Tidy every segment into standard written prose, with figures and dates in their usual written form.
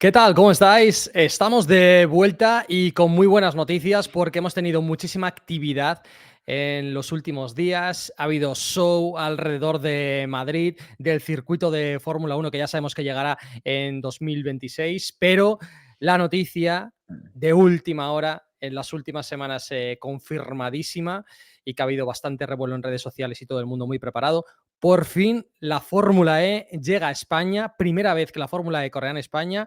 ¿Qué tal? ¿Cómo estáis? Estamos de vuelta y con muy buenas noticias porque hemos tenido muchísima actividad en los últimos días. Ha habido show alrededor de Madrid, del circuito de Fórmula 1 que ya sabemos que llegará en 2026, pero la noticia de última hora, en las últimas semanas confirmadísima y que ha habido bastante revuelo en redes sociales y todo el mundo muy preparado. Por fin la Fórmula E llega a España, primera vez que la Fórmula E correrá en España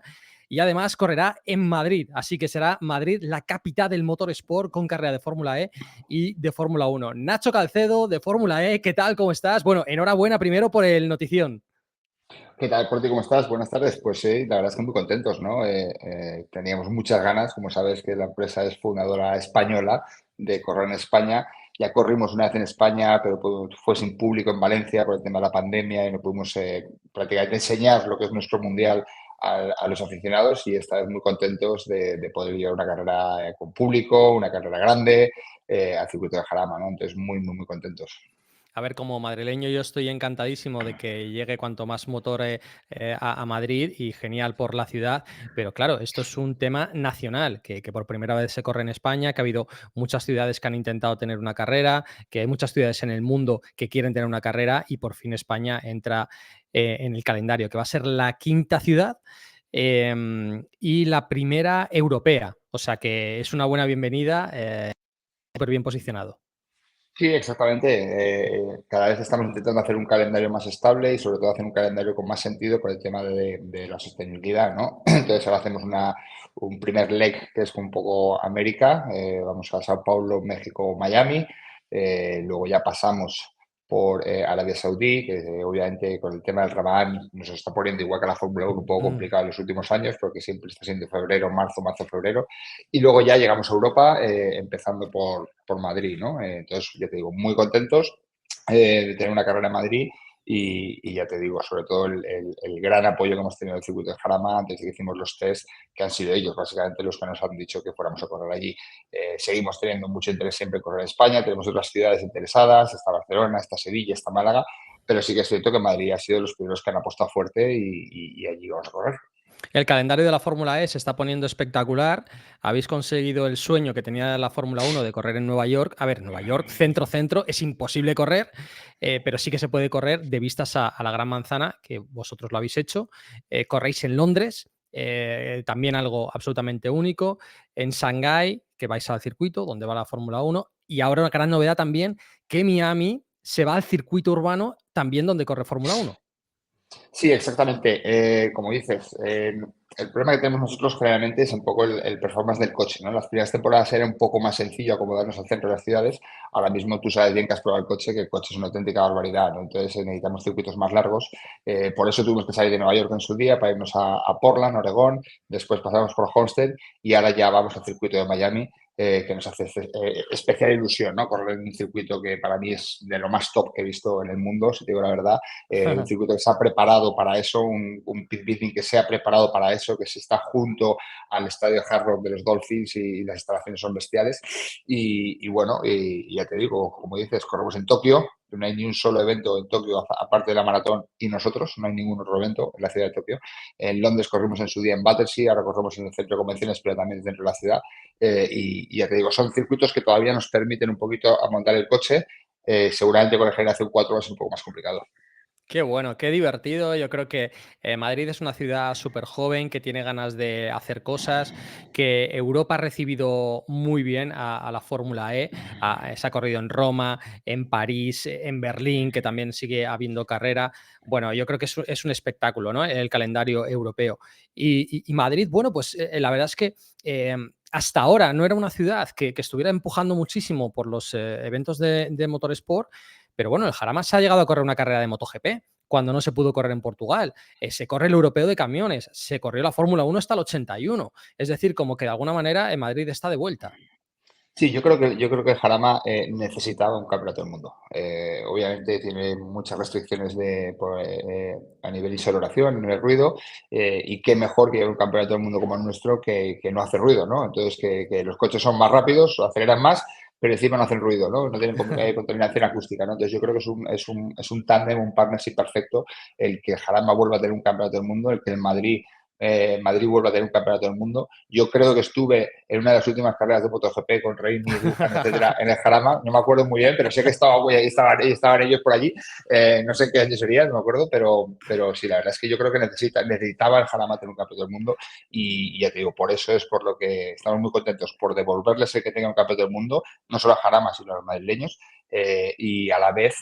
y además correrá en Madrid, así que será Madrid la capital del motorsport con carrera de Fórmula E y de Fórmula 1. Nacho Calcedo de Fórmula E, ¿qué tal? ¿Cómo estás? Bueno, enhorabuena primero por el notición. ¿Qué tal, Corti? ¿Cómo estás? Buenas tardes. Pues sí, la verdad es que muy contentos, ¿no? Teníamos muchas ganas, como sabes que la empresa es fundadora española de correr en España. Ya corrimos una vez en España, pero fue sin público en Valencia por el tema de la pandemia y no pudimos prácticamente enseñar lo que es nuestro mundial a los aficionados y esta vez muy contentos de poder ir a una carrera con público, una carrera grande, al circuito de Jarama, ¿no? Entonces, muy contentos. A ver, como madrileño yo estoy encantadísimo de que llegue cuanto más motor a Madrid y genial por la ciudad, pero claro, esto es un tema nacional, que por primera vez se corre en España, que ha habido muchas ciudades que han intentado tener una carrera, que hay muchas ciudades en el mundo que quieren tener una carrera y por fin España entra en el calendario, que va a ser la quinta ciudad y la primera europea, o sea que es una buena bienvenida, súper bien posicionado. Sí, exactamente. Cada vez estamos intentando hacer un calendario más estable y sobre todo hacer un calendario con más sentido por el tema de la sostenibilidad, ¿no? Entonces ahora hacemos un primer leg que es un poco América, vamos a Sao Paulo, México, Miami, luego ya pasamos por Arabia Saudí, que obviamente con el tema del Ramadán nos está poniendo igual que la Fórmula 1 un poco Mm. complicado en los últimos años porque siempre está siendo febrero, marzo, febrero. Y luego ya llegamos a Europa, empezando por Madrid, ¿no? Entonces, ya te digo, muy contentos de tener una carrera en Madrid y ya te digo, sobre todo el gran apoyo que hemos tenido del circuito de Jarama desde que hicimos los test, que han sido ellos básicamente los que nos han dicho que fuéramos a correr allí. Seguimos teniendo mucho interés siempre en correr en España, tenemos otras ciudades interesadas, está Barcelona, está Sevilla, está Málaga, pero sí que es cierto que Madrid ha sido de los primeros que han apostado fuerte y allí vamos a correr. El calendario de la Fórmula E se está poniendo espectacular. Habéis conseguido el sueño que tenía la Fórmula 1 de correr en Nueva York. A ver, Nueva York, centro, es imposible correr, pero sí que se puede correr de vistas a la Gran Manzana, que vosotros lo habéis hecho. Corréis en Londres, también algo absolutamente único. En Shanghái, que vais al circuito, donde va la Fórmula 1. Y ahora una gran novedad también, que Miami se va al circuito urbano, también donde corre Fórmula 1. Sí, exactamente. Como dices, el problema que tenemos nosotros generalmente es un poco el performance del coche, ¿no? Las primeras temporadas era un poco más sencillo acomodarnos al centro de las ciudades. Ahora mismo tú sabes bien que has probado el coche, que el coche es una auténtica barbaridad, ¿no? Entonces necesitamos circuitos más largos. Por eso tuvimos que salir de Nueva York en su día para irnos a Portland, Oregón. Después pasamos por Homestead y ahora ya vamos al circuito de Miami, que nos hace especial ilusión, ¿no? Correr en un circuito que para mí es de lo más top que he visto en el mundo, si te digo la verdad. Un circuito que se ha preparado para eso, un pit building que se ha preparado para eso, que se está junto al estadio Hard Rock de los Dolphins y las instalaciones son bestiales. Y bueno, y ya te digo, como dices, corremos en Tokio, no hay ni un solo evento en Tokio aparte de la maratón y nosotros, no hay ningún otro evento en la ciudad de Tokio. En Londres corrimos en su día en Battersea, ahora corremos en el centro de convenciones, pero también dentro de la ciudad. Y ya te digo, son circuitos que todavía nos permiten un poquito a montar el coche. Seguramente con la generación 4 va a ser un poco más complicado. Qué bueno, qué divertido. Yo creo que Madrid es una ciudad súper joven que tiene ganas de hacer cosas, que Europa ha recibido muy bien a la Fórmula E. Se ha corrido en Roma, en París, en Berlín, que también sigue habiendo carrera. Bueno, yo creo que es un espectáculo, ¿no? El calendario europeo. Y Madrid, bueno, pues la verdad es que hasta ahora no era una ciudad que estuviera empujando muchísimo por los eventos de motorsport. Pero bueno, el Jarama se ha llegado a correr una carrera de MotoGP cuando no se pudo correr en Portugal. Se corre el europeo de camiones, se corrió la Fórmula 1 hasta el 81. Es decir, como que de alguna manera en Madrid está de vuelta. Sí, yo creo que Jarama necesitaba un campeonato del mundo. Obviamente tiene muchas restricciones a nivel insonorización, a nivel ruido, y qué mejor que un campeonato del mundo como el nuestro que no hace ruido, ¿no? Entonces, que los coches son más rápidos, aceleran más, pero encima no hacen ruido, ¿no? No tienen contaminación acústica, ¿no? Entonces, yo creo que es un tándem, un partnership perfecto el que Jarama vuelva a tener un campeonato del mundo, el que el Madrid Madrid vuelva a tener un campeonato del mundo. Yo creo que estuve en una de las últimas carreras de MotoGP con Reini, Duhan, etcétera, en el Jarama. No me acuerdo muy bien, pero sé que estaba y estaban ellos por allí. No sé en qué año sería, no me acuerdo, pero sí, la verdad es que yo creo que necesitaba el Jarama tener un campeonato del mundo y ya te digo, por eso es por lo que estamos muy contentos, por devolverles el que tenga un campeonato del mundo, no solo a Jarama, sino a los madrileños, y a la vez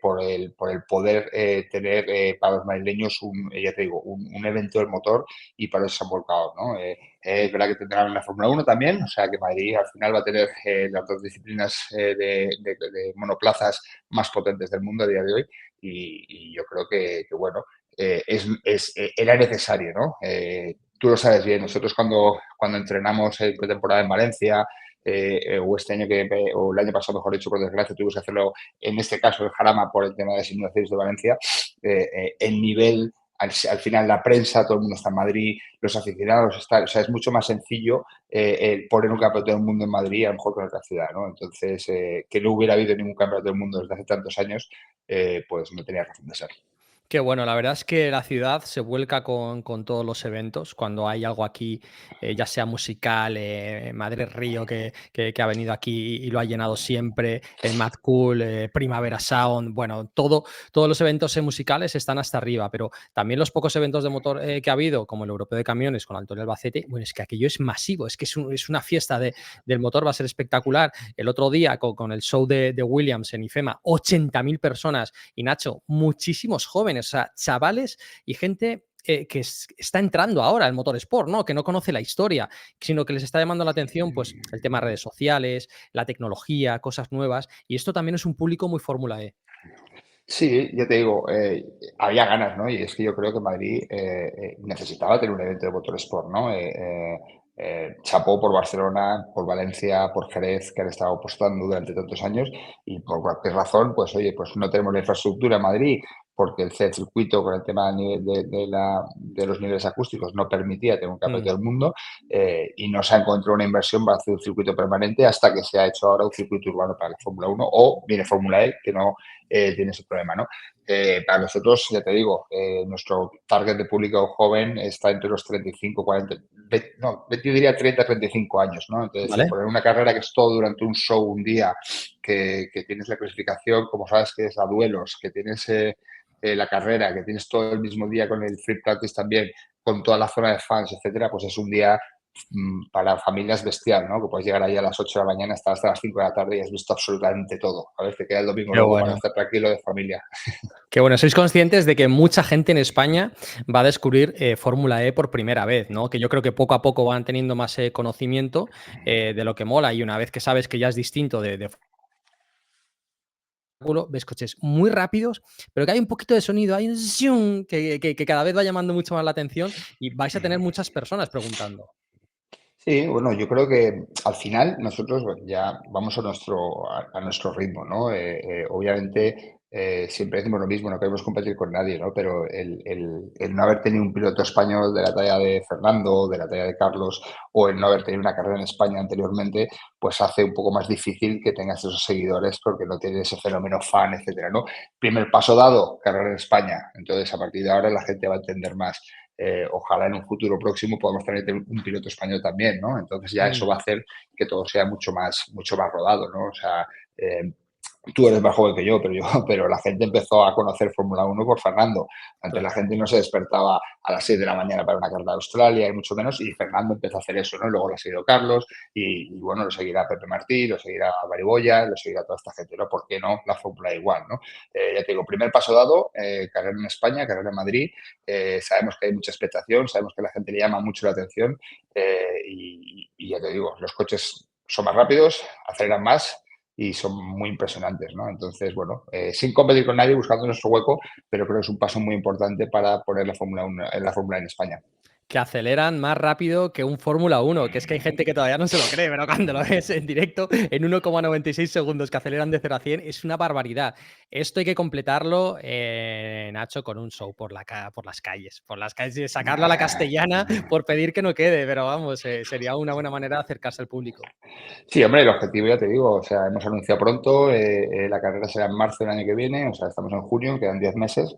por el poder tener para los madrileños ya te digo, un evento del motor y para eso se han volcado, ¿no? Es verdad que tendrán la Fórmula 1 también, o sea que Madrid al final va a tener las dos disciplinas de monoplazas más potentes del mundo a día de hoy y yo creo que bueno, era necesario, ¿no? Tú lo sabes bien, nosotros cuando entrenamos en pretemporada en Valencia, o este año o el año pasado, mejor dicho, por desgracia, tuvimos que hacerlo en este caso el Jarama por el tema de simulaciones de Valencia, el nivel, al final la prensa, todo el mundo está en Madrid, los aficionados están, o sea, es mucho más sencillo el poner un campeonato del mundo en Madrid a lo mejor que en otra ciudad, ¿no? Entonces, que no hubiera habido ningún campeonato del mundo desde hace tantos años, pues no tenía razón de ser. Qué bueno, la verdad es que la ciudad se vuelca con todos los eventos. Cuando hay algo aquí, ya sea musical, Madrid Río, que ha venido aquí y lo ha llenado siempre, el Mad Cool, Primavera Sound, bueno, todos los eventos musicales están hasta arriba, pero también los pocos eventos de motor que ha habido, como el Europeo de Camiones con Antonio Albacete, bueno, es que aquello es masivo, es que es una fiesta del motor, va a ser espectacular. El otro día con el show de Williams en IFEMA, 80.000 personas y Nacho, muchísimos jóvenes, o sea, chavales y gente que está entrando ahora al motorsport, ¿no? Que no conoce la historia, sino que les está llamando la atención, pues, el tema de redes sociales, la tecnología, cosas nuevas, y esto también es un público muy Fórmula E. Sí, ya te digo, había ganas, ¿no? Y es que yo creo que Madrid necesitaba tener un evento de motorsport, ¿no? Chapó por Barcelona, por Valencia, por Jerez, que han estado apostando durante tantos años y por cualquier razón, pues oye, pues no tenemos la infraestructura en Madrid porque el circuito con el tema de los niveles acústicos no permitía tener un campeonato del mundo y no se ha encontrado una inversión para hacer un circuito permanente hasta que se ha hecho ahora un circuito urbano para la Fórmula 1 o viene Fórmula E, que no tiene ese problema, ¿no? Para nosotros, ya te digo, nuestro target de público joven está entre los 35, 40, no, yo diría 30, 35 años, ¿no? Entonces, ¿Vale? poner una carrera que es todo durante un show, un día, que tienes la clasificación, como sabes que es a duelos, que tienes la carrera, que tienes todo el mismo día con el free practice también, con toda la zona de fans, etcétera, pues es un día para familias bestial, ¿no? Que puedes llegar ahí a las 8 de la mañana hasta las 5 de la tarde y has visto absolutamente todo. A ver, te queda el domingo Qué luego para bueno. estar tranquilo de familia. Qué bueno, sois conscientes de que mucha gente en España va a descubrir Fórmula E por primera vez, ¿no? Que yo creo que poco a poco van teniendo más conocimiento de lo que mola y una vez que sabes que ya es distinto de ves coches muy rápidos, pero que hay un poquito de sonido, hay un zium que cada vez va llamando mucho más la atención y vais a tener muchas personas preguntando. Sí, bueno, yo creo que al final nosotros bueno, ya vamos a nuestro ritmo, ¿no? Obviamente siempre decimos lo mismo, no queremos competir con nadie, ¿no? Pero el no haber tenido un piloto español de la talla de Fernando, de la talla de Carlos, o el no haber tenido una carrera en España anteriormente, pues hace un poco más difícil que tengas esos seguidores porque no tienes ese fenómeno fan, etcétera, ¿no? Primer paso dado, carrera en España. Entonces, a partir de ahora la gente va a entender más. Ojalá en un futuro próximo podamos tener un piloto español también, ¿no? Entonces ya eso Mm, va a hacer que todo sea mucho más rodado, ¿no? O sea, tú eres más joven que yo, pero la gente empezó a conocer Fórmula 1 por Fernando. Antes la claro. gente no se despertaba a las 6 de la mañana para una carrera de Australia, y mucho menos, y Fernando empezó a hacer eso, ¿no? Luego lo ha seguido Carlos, y bueno, lo seguirá Pepe Martí, lo seguirá Bariboya, lo seguirá toda esta gente, ¿no? ¿Por qué no la Fórmula igual, ¿no? Ya te digo, primer paso dado, carrera en España, carrera en Madrid, sabemos que hay mucha expectación, sabemos que a la gente le llama mucho la atención, y ya te digo, los coches son más rápidos, aceleran más, y son muy impresionantes, ¿no? Entonces, bueno, sin competir con nadie, buscando nuestro hueco, pero creo que es un paso muy importante para poner la Fórmula 1 en la Fórmula en España. Que aceleran más rápido que un Fórmula 1, que es que hay gente que todavía no se lo cree, pero cuando lo ves en directo, en 1,96 segundos que aceleran de 0 a 100, es una barbaridad. Esto hay que completarlo, Nacho, con un show por las calles, y sacarlo a la castellana por pedir que no quede, pero vamos, sería una buena manera de acercarse al público. Sí, hombre, el objetivo ya te digo, o sea, hemos anunciado pronto, la carrera será en marzo del año que viene, o sea, estamos en junio, quedan 10 meses.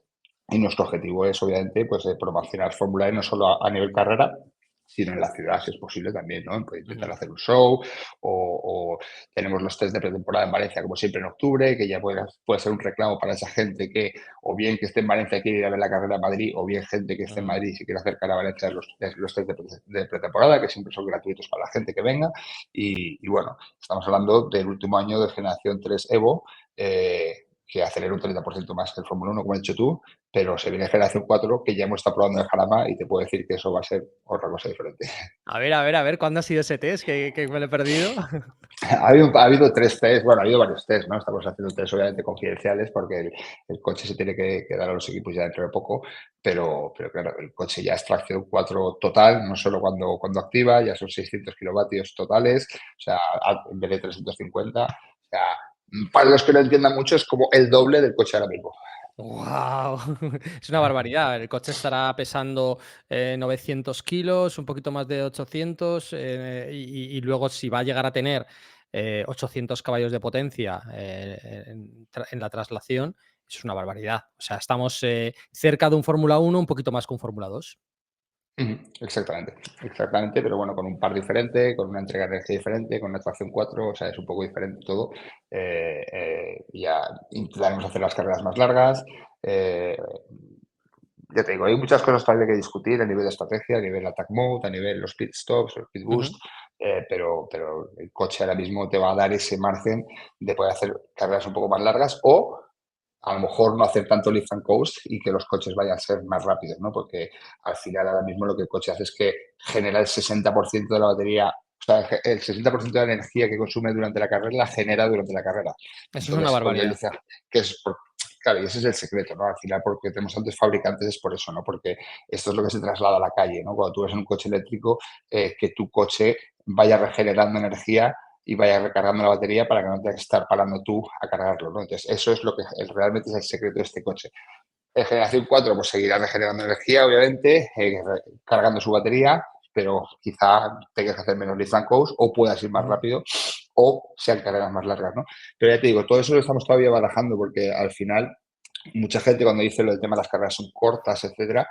Y nuestro objetivo es, obviamente, pues promocionar Fórmula E no solo a nivel carrera, sino en la ciudad, si es posible también, ¿no? Pues intentar Ujú. hacer un show o tenemos los test de pretemporada en Valencia, como siempre en octubre, que ya puede ser un reclamo para esa gente que o bien que esté en Valencia y quiere ir a ver la carrera en Madrid, o bien gente que esté en Mm. Madrid y se quiere acercar a Valencia los test de pretemporada, que siempre son gratuitos para la gente que venga. Y bueno, estamos hablando del último año de Generación 3 Evo, que acelera un 30% más que el Fórmula 1, como has dicho tú, pero se viene Generación 4, que ya hemos estado probando en Jarama y te puedo decir que eso va a ser otra cosa diferente. A ver, ¿cuándo ha sido ese test? Que me lo he perdido. Ha habido 3 test, bueno, ha habido varios test, ¿no? Estamos haciendo test obviamente confidenciales porque el coche se tiene que dar a los equipos ya dentro de poco, pero claro, el coche ya es tracción 4 total, no solo cuando activa, ya son 600 kilovatios totales, o sea, en vez de 350, o sea, para los que no entiendan mucho es como el doble del coche ahora mismo. ¡Wow! Es una barbaridad. El coche estará pesando 900 kilos, un poquito más de 800, y luego si va a llegar a tener 800 caballos de potencia en la traslación, es una barbaridad. O sea, estamos cerca de un Fórmula 1, un poquito más que un Fórmula 2. Ujú, exactamente, exactamente, pero bueno, con un par diferente, con una entrega de energía diferente, con una tracción 4, o sea, es un poco diferente todo. Ya intentaremos hacer las carreras más largas. Ya te digo, hay muchas cosas todavía que discutir a nivel de estrategia, a nivel attack mode, a nivel los pit stops, los pit Ujú. boost, pero el coche ahora mismo te va a dar ese margen de poder hacer carreras un poco más largas o a lo mejor no hacer tanto lift and coast y que los coches vayan a ser más rápidos, ¿no? Porque al final ahora mismo lo que el coche hace es que genera el 60% de la batería, o sea, el 60% de la energía que consume durante la carrera la genera durante la carrera. Eso es una Entonces, con el barbaridad. lift, que es claro, y ese es el secreto, ¿no? Al final, porque tenemos tantos fabricantes es por eso, ¿no? Porque esto es lo que se traslada a la calle, ¿no? Cuando tú ves en un coche eléctrico, que tu coche vaya regenerando energía y vaya recargando la batería para que no tengas que estar parando tú a cargarlo, ¿no? Entonces, eso es lo que realmente es el secreto de este coche. En generación 4 pues seguirá regenerando energía, obviamente, cargando su batería, pero quizá tengas que hacer menos lift and coast o puedas ir más Ujú. rápido o sean carreras más largas, ¿no? Pero ya te digo, todo eso lo estamos todavía barajando porque al final mucha gente cuando dice lo del tema de las carreras son cortas, etcétera,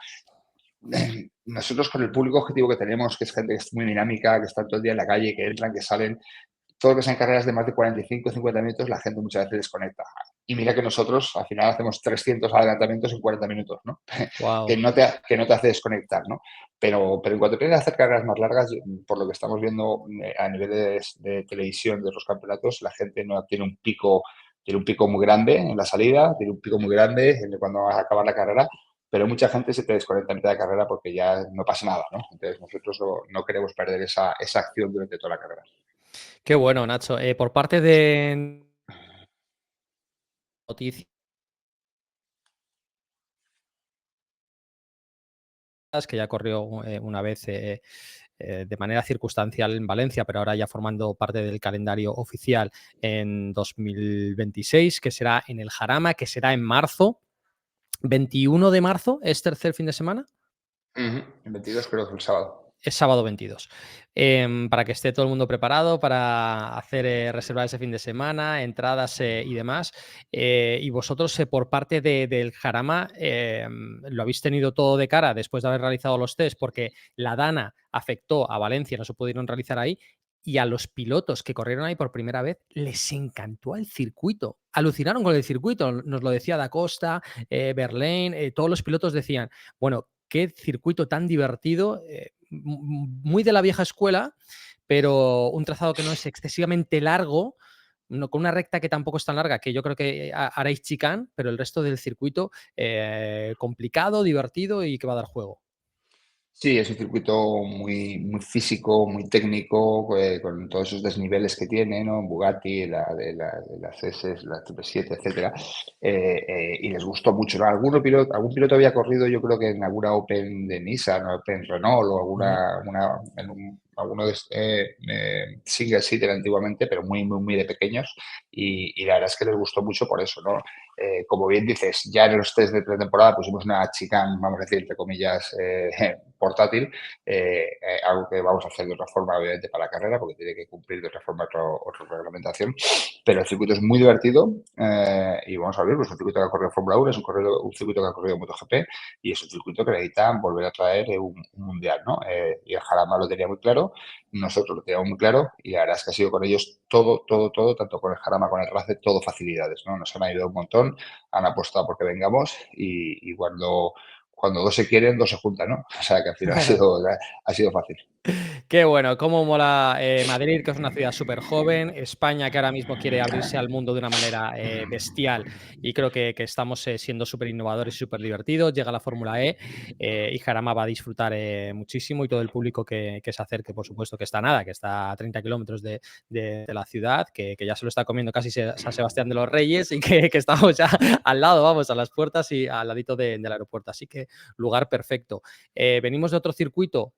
nosotros con el público objetivo que tenemos, que es gente que es muy dinámica, que está todo el día en la calle, que entran, que salen, todo lo que sean carreras de más de 45 o 50 minutos, la gente muchas veces desconecta. Y mira que nosotros al final hacemos 300 adelantamientos en 40 minutos, ¿no? Wow. Que no te hace desconectar, ¿no? Pero en cuanto empiezas a hacer carreras más largas, por lo que estamos viendo a nivel de televisión de los campeonatos, la gente no tiene un pico muy grande en la salida, tiene un pico muy grande cuando vas a acabar la carrera, pero mucha gente se te desconecta en mitad de carrera porque ya no pasa nada, ¿no? Entonces nosotros no queremos perder esa acción durante toda la carrera. Qué bueno, Nacho. Por parte de noticias que ya corrió una vez de manera circunstancial en Valencia, pero ahora ya formando parte del calendario oficial en 2026, que será en el Jarama, que será en marzo. 21 de marzo es tercer fin de semana. Ujú. El 22 creo que es el sábado. Es sábado 22. Para que esté todo el mundo preparado para hacer reservar ese fin de semana, entradas y demás. Y vosotros, por parte del Jarama, lo habéis tenido todo de cara después de haber realizado los test, porque la Dana afectó a Valencia, no se pudieron realizar ahí. Y a los pilotos que corrieron ahí por primera vez les encantó el circuito. Alucinaron con el circuito. Nos lo decía Da Costa, Verlaine, todos los pilotos decían, bueno, qué circuito tan divertido, muy de la vieja escuela, pero un trazado que no es excesivamente largo, no, con una recta que tampoco es tan larga, que yo creo que haréis chicane, pero el resto del circuito complicado, divertido y que va a dar juego. Sí, es un circuito muy físico, muy técnico, con todos esos desniveles que tiene, ¿no? Bugatti, de las S, la 777, etcétera. Y les gustó mucho, ¿no? Algún piloto había corrido, yo creo que en alguna Open de Nissan, o Open Renault, o Ujú. alguno de single seater antiguamente, pero muy de pequeños. Y la verdad es que les gustó mucho por eso, ¿no? Como bien dices, ya en los test de pretemporada pusimos una chicane, vamos a decir, entre comillas, portátil, algo que vamos a hacer de otra forma, obviamente, para la carrera, porque tiene que cumplir de otra forma otra reglamentación, pero el circuito es muy divertido y vamos a ver, pues un circuito que ha corrido Fórmula 1, es un circuito que ha corrido MotoGP y es un circuito que necesita volver a traer un mundial, ¿no? Y el Jarama lo tenía muy claro, nosotros lo teníamos muy claro y la verdad es que ha sido con ellos todo, tanto con el Jarama, con el RACE, todo facilidades, ¿no? Nos han ayudado un montón, han apostado porque vengamos y cuando dos se quieren, dos se juntan, ¿no? O sea que al final ha sido fácil. Qué bueno, cómo mola Madrid, que es una ciudad súper joven, España, que ahora mismo quiere abrirse al mundo de una manera bestial, y creo que estamos siendo súper innovadores y súper divertidos. Llega la Fórmula E y Jarama va a disfrutar muchísimo, y todo el público que se acerque, por supuesto, que está nada, que está a 30 kilómetros de la ciudad, que ya se lo está comiendo casi San Sebastián de los Reyes, y que estamos ya al lado, vamos, a las puertas y al ladito del aeropuerto. Así que lugar perfecto. Venimos de otro circuito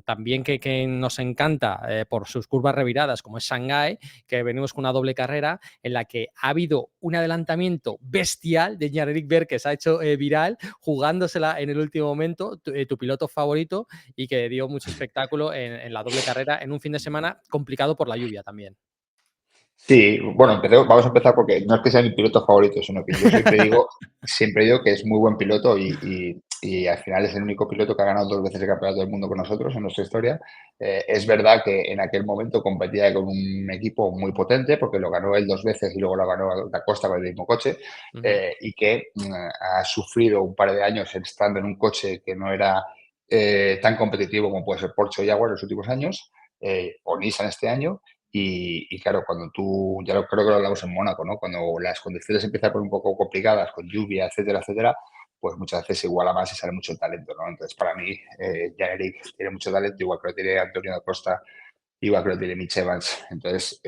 también que nos encanta por sus curvas reviradas, como es Shanghái, que venimos con una doble carrera en la que ha habido un adelantamiento bestial de Jan-Eric Berg, que se ha hecho viral, jugándosela en el último momento, tu piloto favorito, y que dio mucho espectáculo en la doble carrera en un fin de semana complicado por la lluvia también. Sí, bueno, vamos a empezar porque no es que sea mi piloto favorito, sino que yo siempre digo que es muy buen piloto y al final es el único piloto que ha ganado 2 veces el campeonato del mundo con nosotros en nuestra historia. Es verdad que en aquel momento competía con un equipo muy potente porque lo ganó él 2 veces y luego lo ganó Da Costa con el mismo coche y que ha sufrido un par de años estando en un coche que no era tan competitivo como puede ser Porsche o Jaguar en los últimos años o Nissan este año. Y claro, cuando tú, ya creo que lo hablamos en Mónaco, ¿no? Cuando las condiciones empiezan a poner un poco complicadas, con lluvia, etcétera, etcétera, pues muchas veces se iguala más y sale mucho talento, ¿no? Entonces, para mí, Jan-Eric tiene mucho talento, igual que lo tiene Antonio da Costa, igual que lo tiene Mitch Evans. Entonces,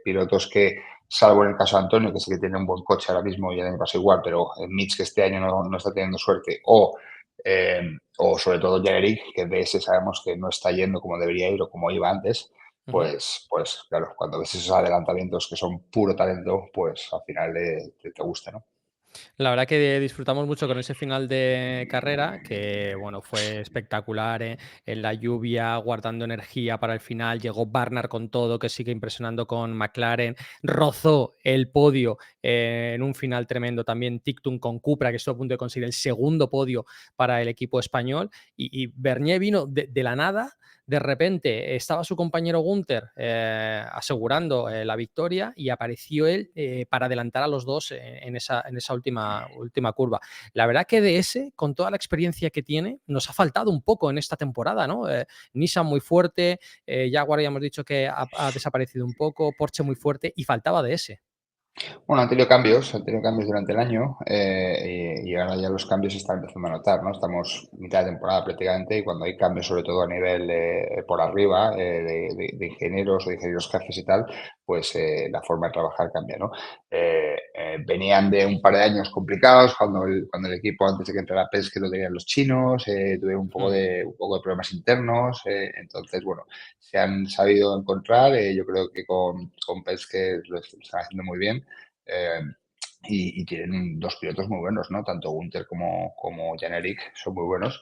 pilotos que, salvo en el caso de Antonio, que sí que tiene un buen coche ahora mismo y el año pasado igual, pero Mitch, que este año no está teniendo suerte, o sobre todo Jan-Eric, que de ese sabemos que no está yendo como debería ir o como iba antes, Ujú. pues claro, cuando ves esos adelantamientos que son puro talento, pues al final te gusta, ¿no? La verdad que disfrutamos mucho con ese final de carrera, que bueno, fue espectacular, en la lluvia, guardando energía para el final. Llegó Barnard con todo, que sigue impresionando con McLaren. Rozó el podio en un final tremendo también Tictum con Cupra, que estuvo a punto de conseguir el segundo podio para el equipo español. Y Bernier vino de la nada. De repente estaba su compañero Gunther asegurando la victoria, y apareció él para adelantar a los dos en esa última curva. La verdad que DS, con toda la experiencia que tiene, nos ha faltado un poco en esta temporada, ¿no? Nissan muy fuerte, Jaguar ya hemos dicho que ha desaparecido un poco, Porsche muy fuerte, y faltaba DS. Bueno, han tenido cambios durante el año y ahora ya los cambios se están empezando a notar, ¿no? Estamos mitad de temporada prácticamente y cuando hay cambios, sobre todo a nivel por arriba, de ingenieros o de ingenieros jefes y tal, pues la forma de trabajar cambia, ¿no? Venían de un par de años complicados cuando el equipo antes de que entrara Penske lo tenían los chinos, tuvieron un poco de problemas internos, entonces, bueno, se han sabido encontrar, yo creo que con Penske lo están haciendo muy bien eh, y tienen dos pilotos muy buenos, ¿no? Tanto Gunther como Jan-Eric son muy buenos.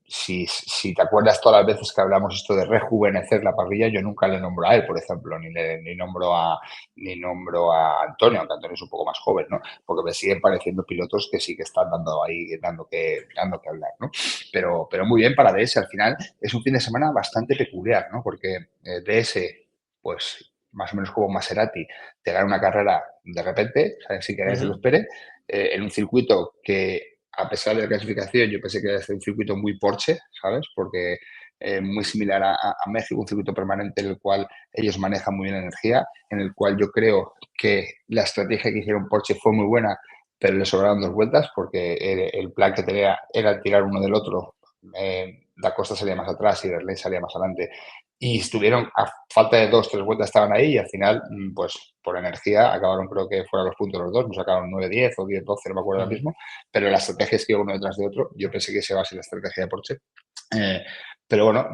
Si te acuerdas todas las veces que hablamos esto de rejuvenecer la parrilla, yo nunca le nombro a él, por ejemplo, ni nombro a Antonio, aunque Antonio es un poco más joven, ¿no? Porque me siguen pareciendo pilotos que sí que están dando que hablar, ¿no? Pero muy bien para DS, al final es un fin de semana bastante peculiar, ¿no? Porque DS, pues más o menos como Maserati, te gana una carrera de repente, ¿sabes? Sin que nadie se lo Ujú. espere, en un circuito que, a pesar de la clasificación, yo pensé que iba a ser un circuito muy Porsche, ¿sabes? Porque muy similar a México, un circuito permanente en el cual ellos manejan muy bien la energía, en el cual yo creo que la estrategia que hicieron Porsche fue muy buena, pero le sobraron 2 vueltas porque el plan que tenía era tirar uno del otro. Da Costa salía más atrás y Verlaine salía más adelante y estuvieron, a falta de 2, 3 vueltas estaban ahí y al final, pues por energía acabaron, creo que fueron los puntos los dos, nos sacaron 9-10 o 10-12, no me acuerdo ahora Ujú. mismo, pero la estrategia es que iba uno detrás de otro, yo pensé que esa iba a ser la estrategia de Porsche. Eh, pero bueno,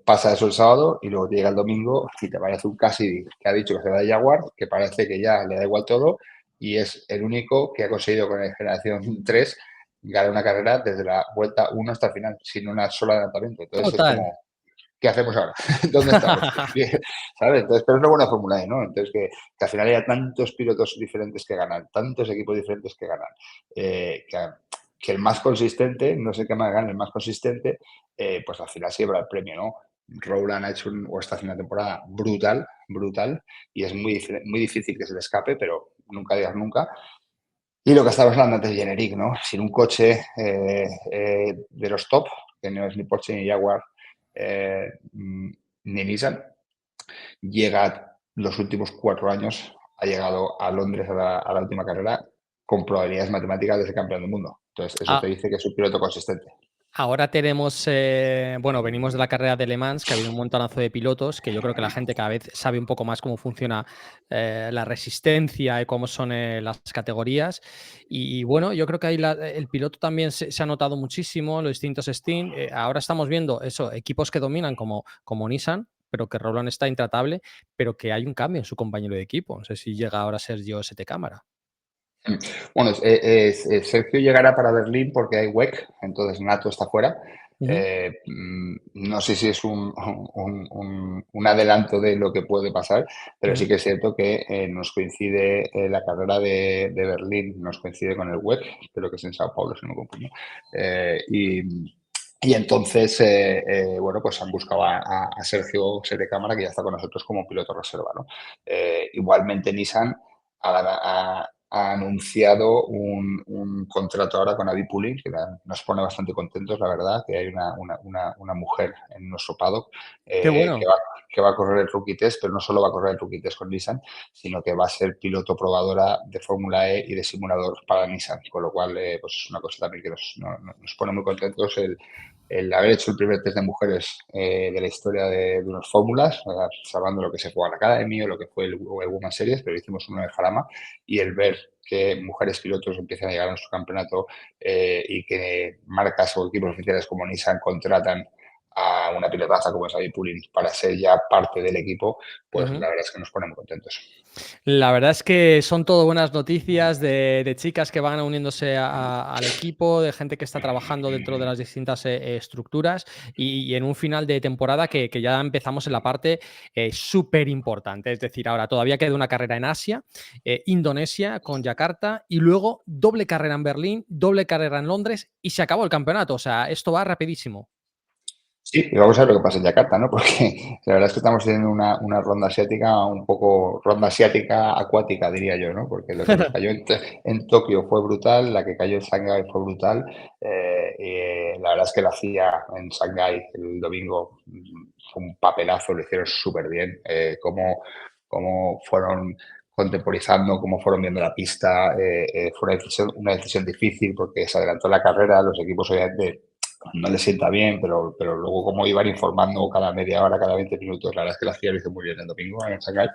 pasa eso el sábado y luego te llega el domingo y te parece un Cassidy que ha dicho que se va de Jaguar, que parece que ya le da igual todo y es el único que ha conseguido con el Generación 3 gana una carrera desde la vuelta 1 hasta el final, sin una sola adelantamiento. Entonces es Total. como, ¿qué hacemos ahora? ¿Dónde estamos? ¿Sabes? Entonces, pero es una buena Fórmula E, ¿no? Entonces, que al final haya tantos pilotos diferentes que ganan, tantos equipos diferentes que ganan, que el más consistente, no sé qué más gana, el más consistente, pues al final se lleva el premio, ¿no? Rowland ha hecho o está haciendo una temporada brutal, brutal, y es muy difícil que se le escape, pero nunca digas nunca. Y lo que estábamos hablando antes de Generic, ¿no? Sin un coche de los top, que no es ni Porsche ni Jaguar ni Nissan, llega los últimos 4 años, ha llegado a Londres a la última carrera con probabilidades matemáticas de ser campeón del mundo. Entonces, eso te Ah, dice que es un piloto consistente. ahora tenemos, bueno, venimos de la carrera de Le Mans, que ha habido un montonazo de pilotos, que yo creo que la gente cada vez sabe un poco más cómo funciona la resistencia y cómo son las categorías. Y bueno, yo creo que ahí el piloto también se ha notado muchísimo, los distintos Steam. Ahora estamos viendo eso, equipos que dominan como Nissan, pero que Roland está intratable, pero que hay un cambio en su compañero de equipo. No sé si llega ahora Sergio ST Cámara. Bueno, Sergio llegará para Berlín porque hay WEC, entonces Nato está fuera. Ujú, No sé si es un adelanto de lo que puede pasar, pero ujú. sí que es cierto que nos coincide la carrera de Berlín, nos coincide con el WEC, creo que es en Sao Paulo, si no me confundo. Y entonces, bueno, pues han buscado a Sergio Sede Cámara, que ya está con nosotros como piloto reserva, ¿no? Igualmente Nissan ha anunciado un contrato ahora con Avi Pulling, que nos pone bastante contentos, la verdad, que hay una mujer en nuestro paddock Qué eh, que, bueno. va, que va a correr el Rookie Test, pero no solo va a correr el Rookie Test con Nissan, sino que va a ser piloto probadora de Fórmula E y de simulador para Nissan, con lo cual pues es una cosa también que nos pone muy contentos el haber hecho el primer test de mujeres de la historia de unas fórmulas, salvando lo que se fue a la Academy o lo que fue el Woman Series, pero hicimos uno de Jarama, y el ver que mujeres pilotos empiezan a llegar a nuestro campeonato y que marcas o equipos oficiales como Nissan contratan a una pilotaza como es Avi Pulling para ser ya parte del equipo, pues Ujú. la verdad es que nos pone muy contentos. La verdad es que son todo buenas noticias de chicas que van uniéndose al equipo, de gente que está trabajando dentro de las distintas estructuras y en un final de temporada que ya empezamos en la parte súper importante. Es decir, ahora todavía queda una carrera en Asia, Indonesia con Yakarta y luego doble carrera en Berlín, doble carrera en Londres y se acabó el campeonato. O sea, esto va rapidísimo. Sí, y vamos a ver lo que pasa en Yakarta, ¿no? Porque la verdad es que estamos teniendo una ronda asiática, un poco ronda asiática acuática, diría yo, ¿no? Porque lo que nos cayó en Tokio fue brutal, la que cayó en Shanghái fue brutal. Y la verdad es que la CIA en Shanghái el domingo fue un papelazo, lo hicieron súper bien. Cómo fueron contemporizando, cómo fueron viendo la pista. Fue una decisión difícil porque se adelantó la carrera, los equipos obviamente no le sienta bien, pero luego como iban informando cada media hora, cada 20 minutos, la verdad es que la CIA lo hizo muy bien el domingo en Shanghái.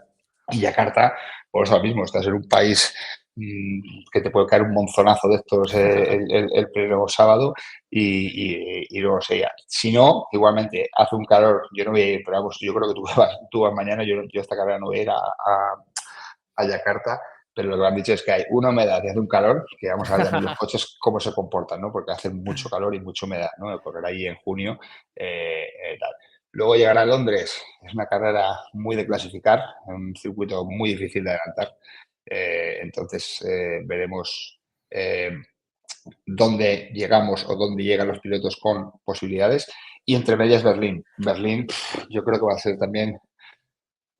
Y Yakarta, por eso mismo, estás en un país que te puede caer un monzonazo de estos el pleno sábado y luego seguía. Si no, igualmente hace un calor, yo no voy a ir, pero vamos, yo creo que tú vas mañana, yo esta carrera no voy a ir a Yakarta, pero lo que han dicho es que hay una humedad y hace un calor, que vamos a ver también los coches cómo se comportan, ¿no? Porque hacen mucho calor y mucha humedad, ¿no? Correr ahí en junio, tal. Luego llegar a Londres, es una carrera muy de clasificar, un circuito muy difícil de adelantar. Entonces, veremos eh, dónde llegamos o dónde llegan los pilotos con posibilidades. Y entre medias Berlín. Berlín, yo creo que va a ser también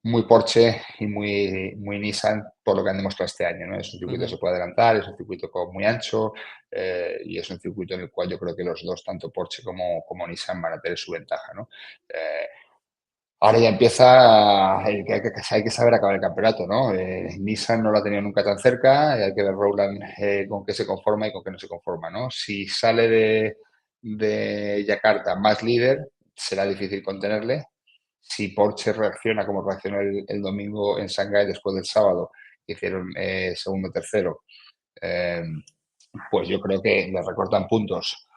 muy Porsche y muy Nissan por lo que han demostrado este año, ¿no? Es un circuito que Ujú. se puede adelantar, es un circuito muy ancho y es un circuito en el cual yo creo que los dos, tanto Porsche como Nissan, van a tener su ventaja, ¿no? Ahora ya empieza que hay que saber acabar el campeonato, ¿no? Nissan no lo ha tenido nunca tan cerca, y hay que ver Rowland con qué se conforma y con qué no se conforma, ¿no? Si sale de Yakarta más líder, será difícil contenerle. Si Porsche reacciona como reaccionó el domingo en Shanghái después del sábado, que hicieron segundo, tercero, eh, pues yo creo que le recortan puntos.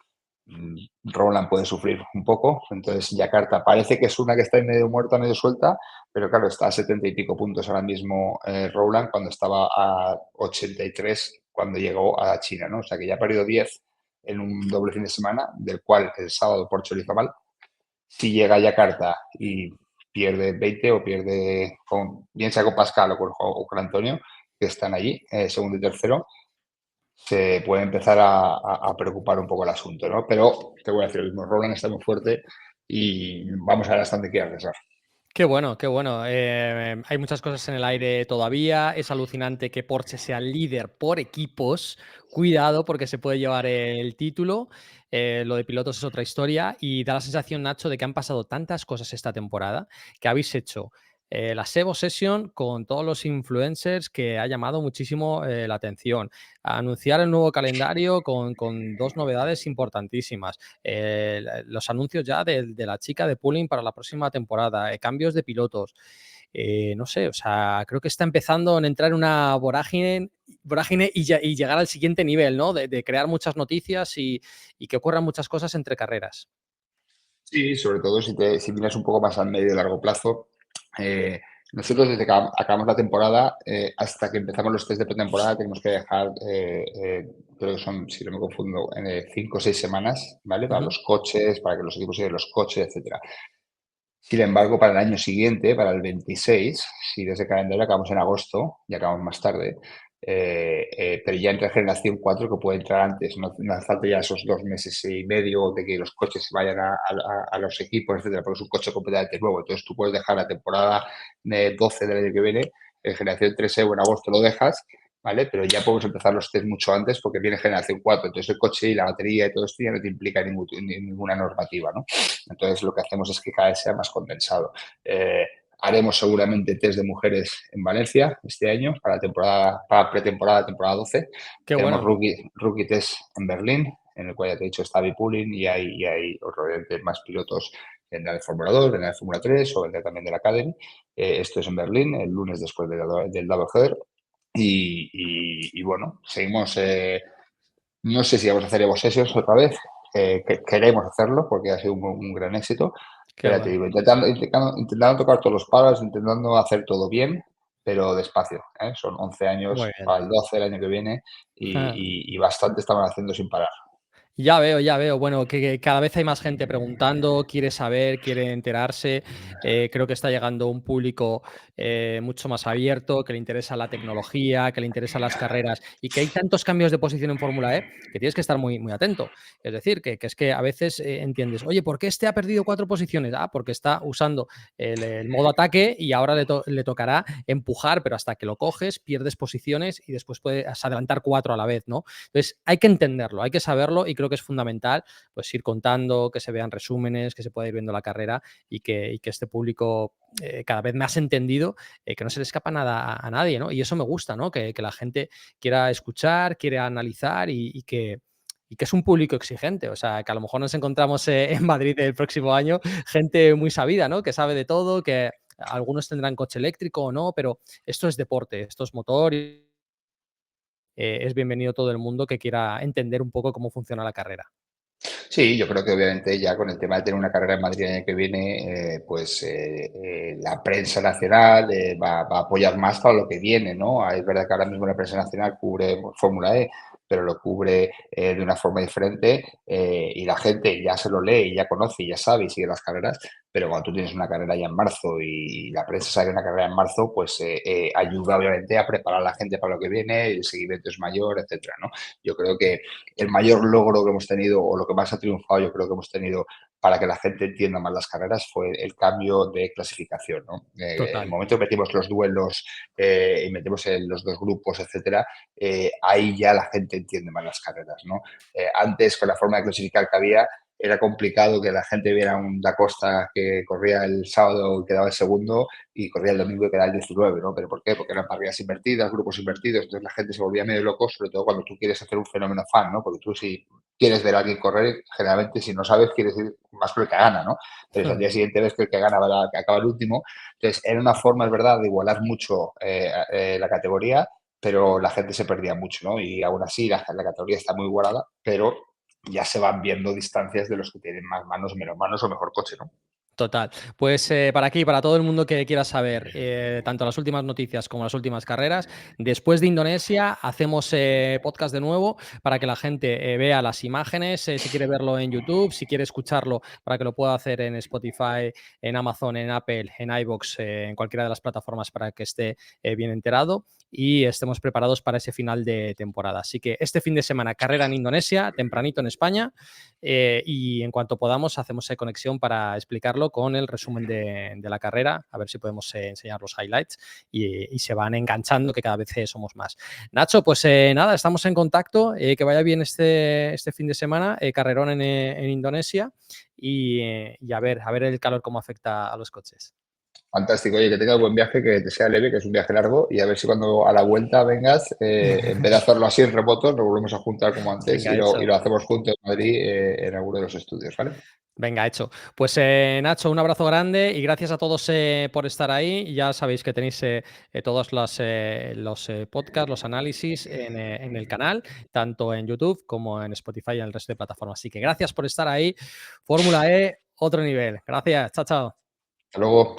Roland puede sufrir un poco, entonces Yakarta parece que es una que está en medio muerta, medio suelta, pero claro, está a 70 y pico puntos ahora mismo Roland cuando estaba a 83 cuando llegó a China, ¿no? O sea que ya ha perdido 10 en un doble fin de semana, del cual el sábado Porcho lo hizo mal. Si llega a Yakarta y pierde 20 o pierde, bien sea con Pascal o con Antonio, que están allí, segundo y tercero, se puede empezar a preocupar un poco el asunto, ¿no? Pero te voy a decir, el mismo Roland está muy fuerte y vamos a ver hasta dónde quiere regresar. Qué bueno, qué bueno. Hay muchas cosas en el aire todavía. Es alucinante que Porsche sea líder por equipos. Cuidado porque se puede llevar el título. Lo de pilotos es otra historia y da la sensación, Nacho, de que han pasado tantas cosas esta temporada que habéis hecho la Sevo Session con todos los influencers que ha llamado muchísimo la atención. Anunciar el nuevo calendario con dos novedades importantísimas. Los anuncios ya de la chica de pooling para la próxima temporada, cambios de pilotos. No sé, o sea, creo que está empezando a entrar en una vorágine y llegar al siguiente nivel, ¿no? De crear muchas noticias y que ocurran muchas cosas entre carreras. Sí, sobre todo si miras un poco más al medio y largo plazo. eh, Nosotros desde que acabamos la temporada hasta que empezamos los test de pretemporada tenemos que dejar, creo que son, si no me confundo, 5 o 6 semanas, ¿vale? Para Ujú. los coches, para que los equipos lleven los coches, etcétera. Sin embargo, para el año siguiente, para el 26, si desde calendario acabamos en agosto y acabamos más tarde, pero ya entra generación 4 que puede entrar antes, no hace falta ya esos 2 meses y medio de que los coches se vayan a los equipos, etcétera, porque es un coche completamente nuevo. Entonces tú puedes dejar la temporada 12 del año que viene, en generación 3 o en agosto lo dejas, ¿vale? Pero ya podemos empezar los test mucho antes porque viene generación 4. Entonces el coche y la batería y todo esto ya no te implica ninguna normativa, ¿no? Entonces lo que hacemos es que cada vez sea más condensado. Haremos seguramente test de mujeres en Valencia este año para pretemporada, temporada 12. Qué Tenemos bueno, rookie test en Berlín, en el cual ya te he dicho está Pulling y hay obviamente más pilotos. Vendrá de Fórmula 2, vendrá de Fórmula 3 o vendrá también de la Academy. Esto es en Berlín, el lunes después del Double Header. Y bueno, seguimos. No sé si vamos a hacer Evo Sessions otra vez, que queremos hacerlo porque ha sido un gran éxito, qué pero ya te bueno. digo, intentando tocar todos los palos, intentando hacer todo bien, pero despacio, ¿eh? Son 11 Muy años bien. para el 12 el año que viene y bastante estaban haciendo sin parar. Ya veo, ya veo. Bueno, que cada vez hay más gente preguntando, quiere saber, quiere enterarse. Creo que está llegando un público mucho más abierto, que le interesa la tecnología, que le interesan las carreras y que hay tantos cambios de posición en Fórmula E que tienes que estar muy, muy atento. Es decir, que es que a veces entiendes, oye, ¿por qué este ha perdido 4 posiciones? Ah, porque está usando el modo ataque y ahora le tocará empujar, pero hasta que lo coges, pierdes posiciones y después puedes adelantar 4 a la vez, ¿no? Entonces, hay que entenderlo, hay que saberlo y creo que es fundamental pues ir contando, que se vean resúmenes, que se pueda ir viendo la carrera y que este público cada vez más entendido, que no se le escapa nada a nadie, ¿no? Y eso me gusta, ¿no? Que la gente quiera escuchar, quiera analizar y que es un público exigente, o sea, que a lo mejor nos encontramos en Madrid el próximo año gente muy sabida, ¿no? Que sabe de todo, que algunos tendrán coche eléctrico o no, pero esto es deporte, esto es motor y es bienvenido todo el mundo que quiera entender un poco cómo funciona la carrera. Sí, yo creo que obviamente ya con el tema de tener una carrera en Madrid el año que viene, la prensa nacional va a apoyar más para lo que viene, ¿no? Es verdad que ahora mismo la prensa nacional cubre Fórmula E, pero lo cubre de una forma diferente y la gente ya se lo lee y ya conoce y ya sabe y sigue las carreras, pero cuando tú tienes una carrera ya en marzo y la prensa sabe una carrera en marzo, pues ayuda obviamente a preparar a la gente para lo que viene, el seguimiento es mayor, etcétera, ¿no? Yo creo que el mayor logro que hemos tenido o lo que más ha triunfado yo creo que hemos tenido para que la gente entienda más las carreras fue el cambio de clasificación, ¿no? El Total, momento que metimos los duelos y metemos en los dos grupos, etcétera, ahí ya la gente entiende más las carreras, ¿no? Antes, con la forma de clasificar que había, era complicado que la gente viera un Da Costa que corría el sábado y quedaba el segundo y corría el domingo y quedaba el 19, ¿no? ¿Pero por qué? Porque eran parrillas invertidas, grupos invertidos, entonces la gente se volvía medio loco, sobre todo cuando tú quieres hacer un fenómeno fan, ¿no? Porque tú si quieres ver a alguien correr, generalmente si no sabes quieres ir más por el que gana, ¿no? Pero si al día siguiente ves que el que gana que acaba el último, entonces era una forma, es verdad, de igualar mucho la categoría, pero la gente se perdía mucho, ¿no? Y aún así la categoría está muy igualada, pero ya se van viendo distancias de los que tienen más manos, menos manos o mejor coche, ¿no? Total. Pues para aquí, para todo el mundo que quiera saber tanto las últimas noticias como las últimas carreras, después de Indonesia hacemos podcast de nuevo para que la gente vea las imágenes, si quiere verlo en YouTube, si quiere escucharlo para que lo pueda hacer en Spotify, en Amazon, en Apple, en iVoox, en cualquiera de las plataformas para que esté bien enterado y estemos preparados para ese final de temporada. Así que este fin de semana, carrera en Indonesia, tempranito en España. Y en cuanto podamos, hacemos conexión para explicarlo con el resumen de la carrera, a ver si podemos enseñar los highlights y se van enganchando, que cada vez somos más. Nacho, pues nada, estamos en contacto, que vaya bien este fin de semana, carrerón en Indonesia y a ver el calor cómo afecta a los coches. Fantástico, oye, que tengas buen viaje, que te sea leve, que es un viaje largo y a ver si cuando a la vuelta vengas, en vez de hacerlo así en remoto, nos volvemos a juntar como antes Venga, y hecho. lo hacemos juntos en Madrid en alguno de los estudios, ¿vale? Venga, hecho. Pues Nacho, un abrazo grande y gracias a todos por estar ahí. Ya sabéis que tenéis todos los podcasts, los análisis en el canal, tanto en YouTube como en Spotify y en el resto de plataformas. Así que gracias por estar ahí. Fórmula E, otro nivel. Gracias. Chao, chao. Hasta luego.